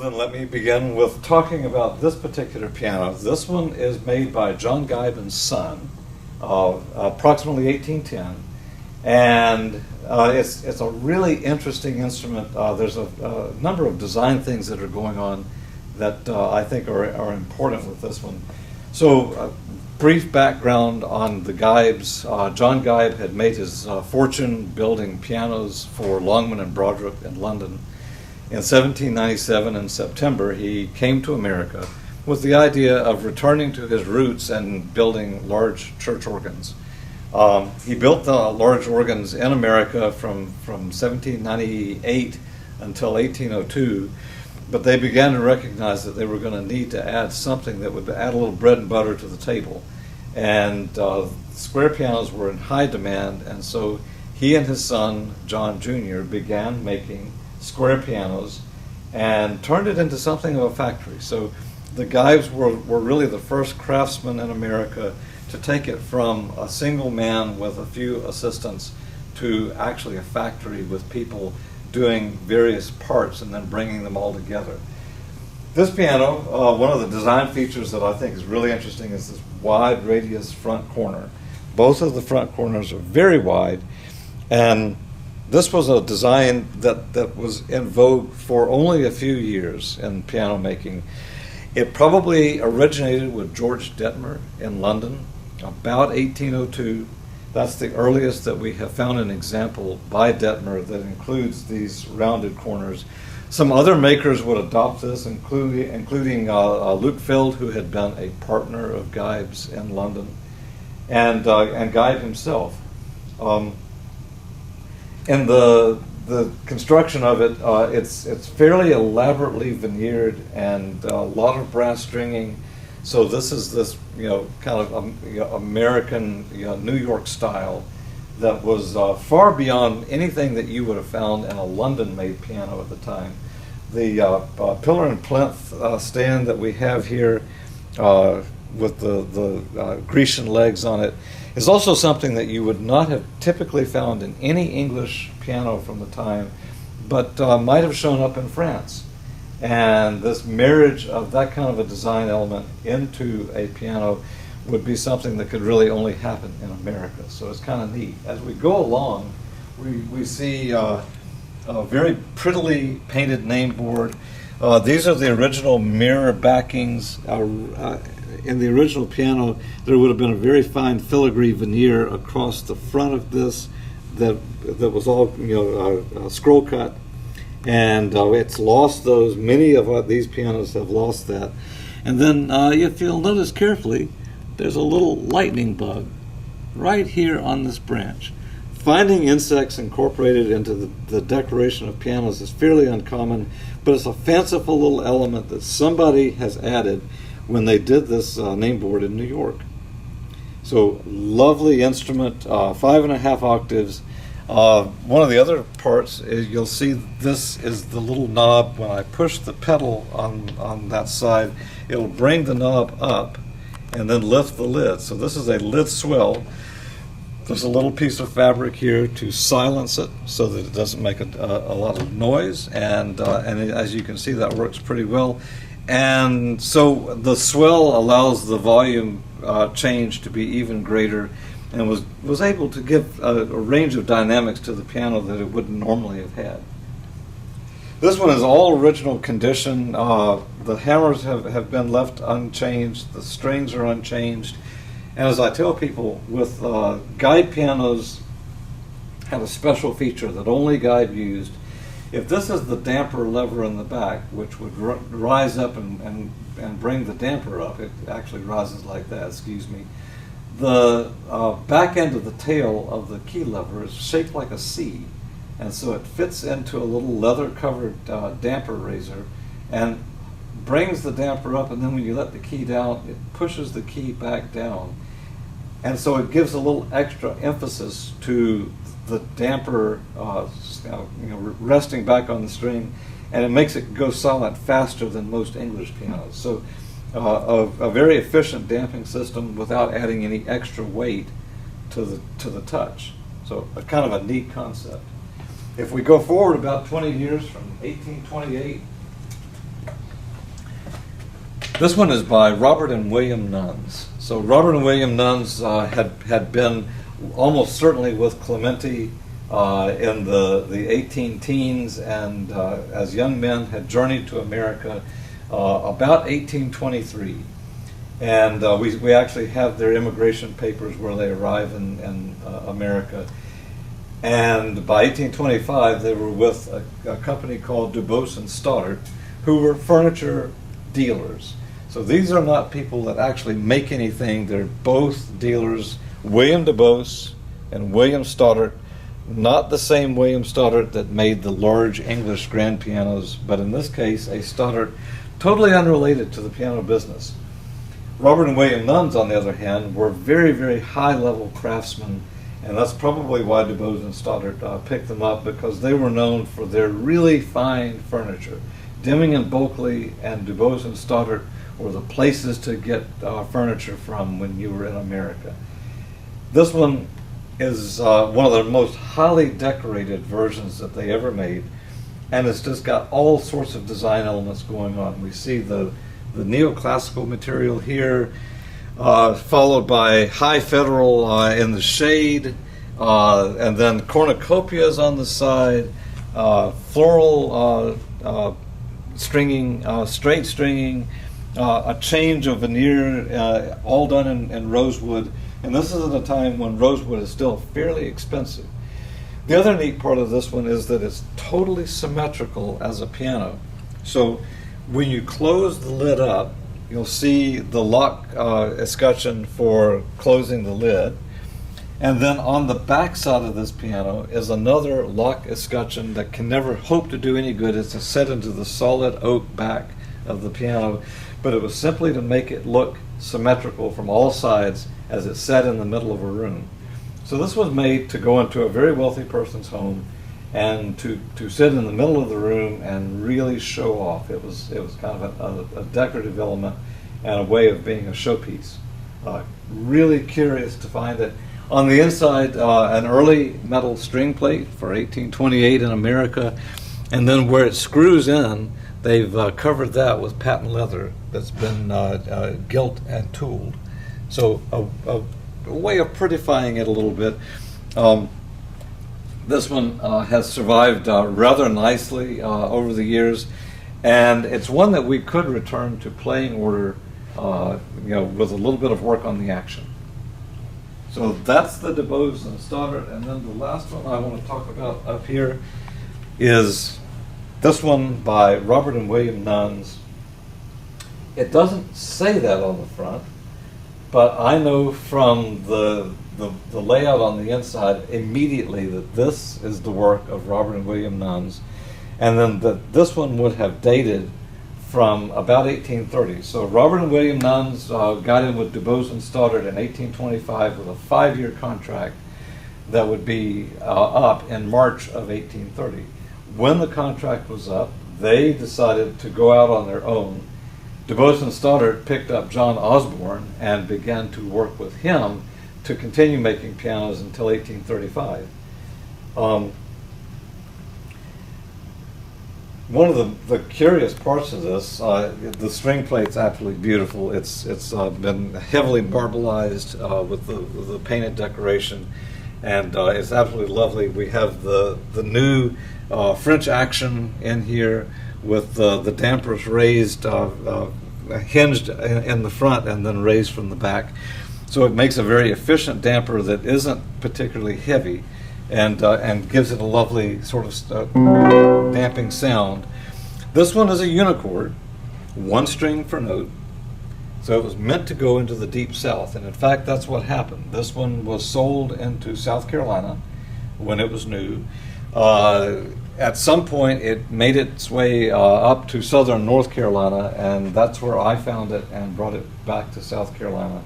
then let me begin with talking about this particular piano. This one is made by John Geib Son, approximately 1810, and it's a really interesting instrument. There's a number of design things that are going on that I think are important with this one. So, brief background on the Geibs. John Geib had made his fortune building pianos for Longman and Brodrick in London. In 1797, in September, he came to America with the idea of returning to his roots and building large church organs. He built the large organs in America from 1798 until 1802, but they began to recognize that they were going to need to add something that would add a little bread and butter to the table. And square pianos were in high demand, and so he and his son, John Jr., began making square pianos and turned it into something of a factory. So the Geibs were really the first craftsmen in America to take it from a single man with a few assistants to actually a factory with people doing various parts and then bringing them all together. This piano, one of the design features that I think is really interesting is this wide radius front corner. Both of the front corners are very wide, and this was a design that was in vogue for only a few years in piano making. It probably originated with George Detmer in London about 1802. That's the earliest that we have found an example by Detmer that includes these rounded corners. Some other makers would adopt this, including Luke Field, who had been a partner of Geib's in London, and Geib himself. In the construction of it, it's fairly elaborately veneered and a lot of brass stringing. So this is this kind of American New York style that was far beyond anything that you would have found in a London-made piano at the time. The pillar and plinth stand that we have here with the Grecian legs on it is also something that you would not have typically found in any English piano from the time, but might have shown up in France. And this marriage of that kind of a design element into a piano would be something that could really only happen in America. So it's kind of neat. As we go along, we see a very prettily painted name board. These are the original mirror backings. In the original piano, there would have been a very fine filigree veneer across the front of this that was all scroll cut, and it's lost those. Many of these pianos have lost that. And then if you'll notice carefully, there's a little lightning bug right here on this branch. Finding insects incorporated into the decoration of pianos is fairly uncommon, but it's a fanciful little element that somebody has added when they did this name board in New York. So lovely instrument, 5.5 octaves. One of the other parts is you'll see this is the little knob. When I push the pedal on that side, it'll bring the knob up and then lift the lid. So this is a lid swell. There's a little piece of fabric here to silence it so that it doesn't make a lot of noise, and as you can see, that works pretty well. And so the swell allows the volume change to be even greater, and was able to give a range of dynamics to the piano that it wouldn't normally have had. This one is all original condition. The hammers have been left unchanged. The strings are unchanged. And as I tell people, with Geib pianos had a special feature that only Geib used. If this is the damper lever in the back, which would rise up and bring the damper up, it actually rises like that, excuse me. The back end of the tail of the key lever is shaped like a C, and so it fits into a little leather-covered damper raiser and brings the damper up, and then when you let the key down, it pushes the key back down. And so it gives a little extra emphasis to the damper resting back on the string, and it makes it go silent faster than most English pianos. So a very efficient damping system without adding any extra weight to the touch. So a kind of a neat concept. If we go forward about 20 years from 1828, This one is by Robert and William Nunns. So Robert and William Nunns had been almost certainly with Clementi in the 18 teens, and as young men had journeyed to America about 1823. And we actually have their immigration papers where they arrive in America. And by 1825, they were with a company called Dubose and Stoddard, who were furniture dealers. So these are not people that actually make anything. They're both dealers, William Dubose and William Stoddard, not the same William Stoddard that made the large English grand pianos, but in this case, a Stoddard totally unrelated to the piano business. Robert and William Nunns, on the other hand, were very, very high-level craftsmen, and that's probably why Dubose and Stoddard picked them up, because they were known for their really fine furniture. Deming and Bulkley and Dubose and Stoddard were the places to get furniture from when you were in America. This one is one of the most highly decorated versions that they ever made, and it's just got all sorts of design elements going on. We see the neoclassical material here, followed by high federal in the shade, and then cornucopias on the side, floral stringing, straight stringing, a change of veneer, all done in rosewood. And this is at a time when rosewood is still fairly expensive. The other neat part of this one is that it's totally symmetrical as a piano. So when you close the lid up, you'll see the lock escutcheon for closing the lid. And then on the back side of this piano is another lock escutcheon that can never hope to do any good. It's set into the solid oak back of the piano, but it was simply to make it look symmetrical from all sides as it's set in the middle of a room. So this was made to go into a very wealthy person's home and to sit in the middle of the room and really show off. It was kind of a decorative element and a way of being a showpiece. Really curious to find it. On the inside, an early metal string plate for 1828 in America, and then where it screws in, they've covered that with patent leather that's been gilt and tooled. So a way of prettifying it a little bit. This one has survived rather nicely over the years, and it's one that we could return to playing order, with a little bit of work on the action. So that's the Dubose and Stoddard, and then the last one I want to talk about up here is this one by Robert and William Nunns. It doesn't say that on the front, but I know from the layout on the inside immediately that this is the work of Robert and William Nunns, and then that this one would have dated from about 1830. So Robert and William Nunns got in with Dubose and Stoddard in 1825 with a 5-year contract that would be up in March of 1830. When the contract was up, they decided to go out on their own. Dubose and Stoddard picked up John Osborne and began to work with him to continue making pianos until 1835. One of the curious parts of this, the string plate's absolutely beautiful. It's been heavily marbleized with the painted decoration, and it's absolutely lovely. We have the new French action in here with the dampers raised, hinged in the front and then raised from the back. So it makes a very efficient damper that isn't particularly heavy, and gives it a lovely sort of damping sound. This one is a unichord, one string per note, so it was meant to go into the deep south, and in fact that's what happened. This one was sold into South Carolina when it was new. At some point it made its way up to southern North Carolina, and that's where I found it and brought it back to South Carolina.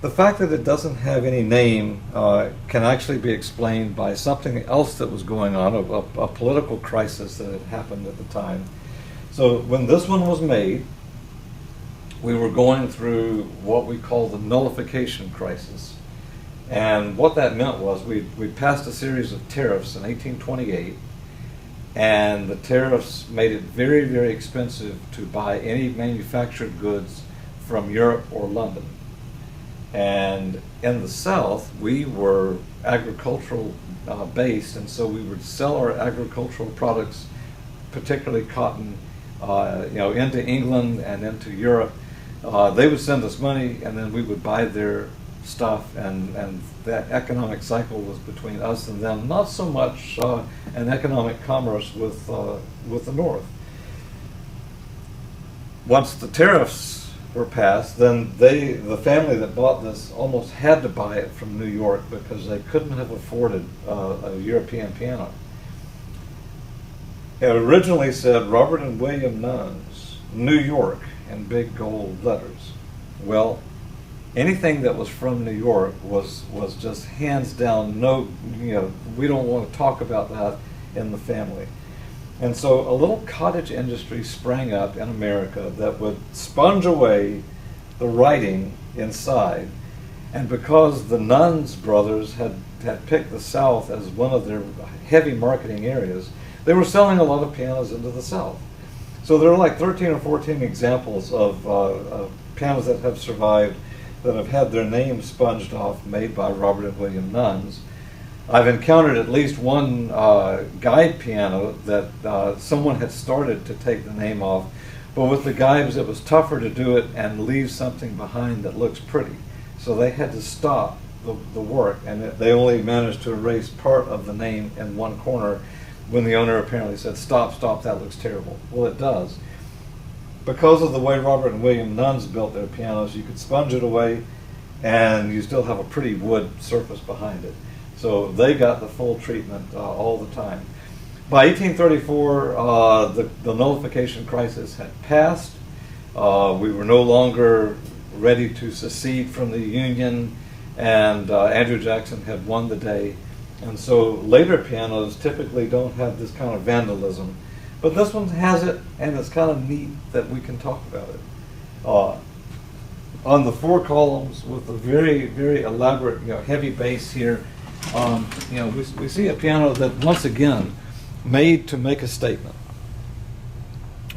The fact that it doesn't have any name can actually be explained by something else that was going on, a political crisis that had happened at the time. So when this one was made, we were going through what we call the nullification crisis. And what that meant was we passed a series of tariffs in 1828, and the tariffs made it very, very expensive to buy any manufactured goods from Europe or London. And in the South, we were agricultural based, and so we would sell our agricultural products, particularly cotton, into England and into Europe. They would send us money, and then we would buy their stuff, and that economic cycle was between us and them, not so much an economic commerce with the North. Once the tariffs were passed, then the family that bought this almost had to buy it from New York because they couldn't have afforded a European piano. It originally said Robert and William Nunns, New York, in big gold letters. Well, anything that was from New York was just hands down no, we don't want to talk about that in the family. And so a little cottage industry sprang up in America that would sponge away the writing inside. And because the Nunns brothers had picked the South as one of their heavy marketing areas, they were selling a lot of pianos into the South. So there are like 13 or 14 examples of pianos that have survived that have had their names sponged off, made by Robert and William Nunns. I've encountered at least one Geib piano that someone had started to take the name off, but with the Geibs it was tougher to do it and leave something behind that looks pretty. So they had to stop the work, and they only managed to erase part of the name in one corner when the owner apparently said, stop, that looks terrible. Well, it does. Because of the way Robert and William Nunns built their pianos, you could sponge it away and you still have a pretty wood surface behind it. So they got the full treatment all the time. By 1834, the nullification crisis had passed. We were no longer ready to secede from the Union, and Andrew Jackson had won the day. And so later pianos typically don't have this kind of vandalism. But this one has it, and it's kind of neat that we can talk about it. On the four columns with a very, very elaborate, heavy bass here, we see a piano that, once again, made to make a statement.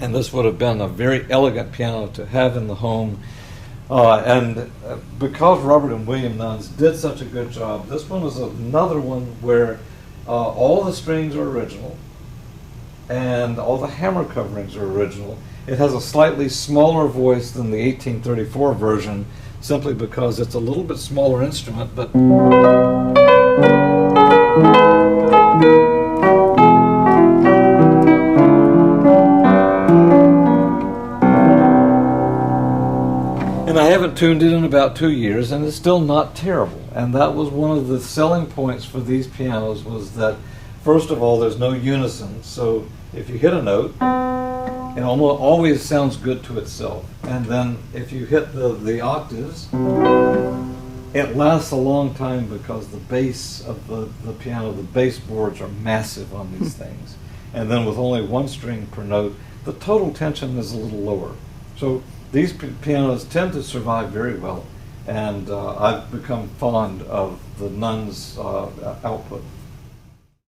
And this would have been a very elegant piano to have in the home. Because Robert and William Nunns did such a good job, this one is another one where all the strings are original and all the hammer coverings are original. It has a slightly smaller voice than the 1834 version, simply because it's a little bit smaller instrument, but and I haven't tuned it in about 2 years, and it's still not terrible. And that was one of the selling points for these pianos, was that, first of all, there's no unison. So if you hit a note, it almost always sounds good to itself. And then if you hit the octaves, it lasts a long time because the bass of the piano, the bass boards are massive on these things. And then with only one string per note, the total tension is a little lower. So these pianos tend to survive very well, and I've become fond of the Nunns output.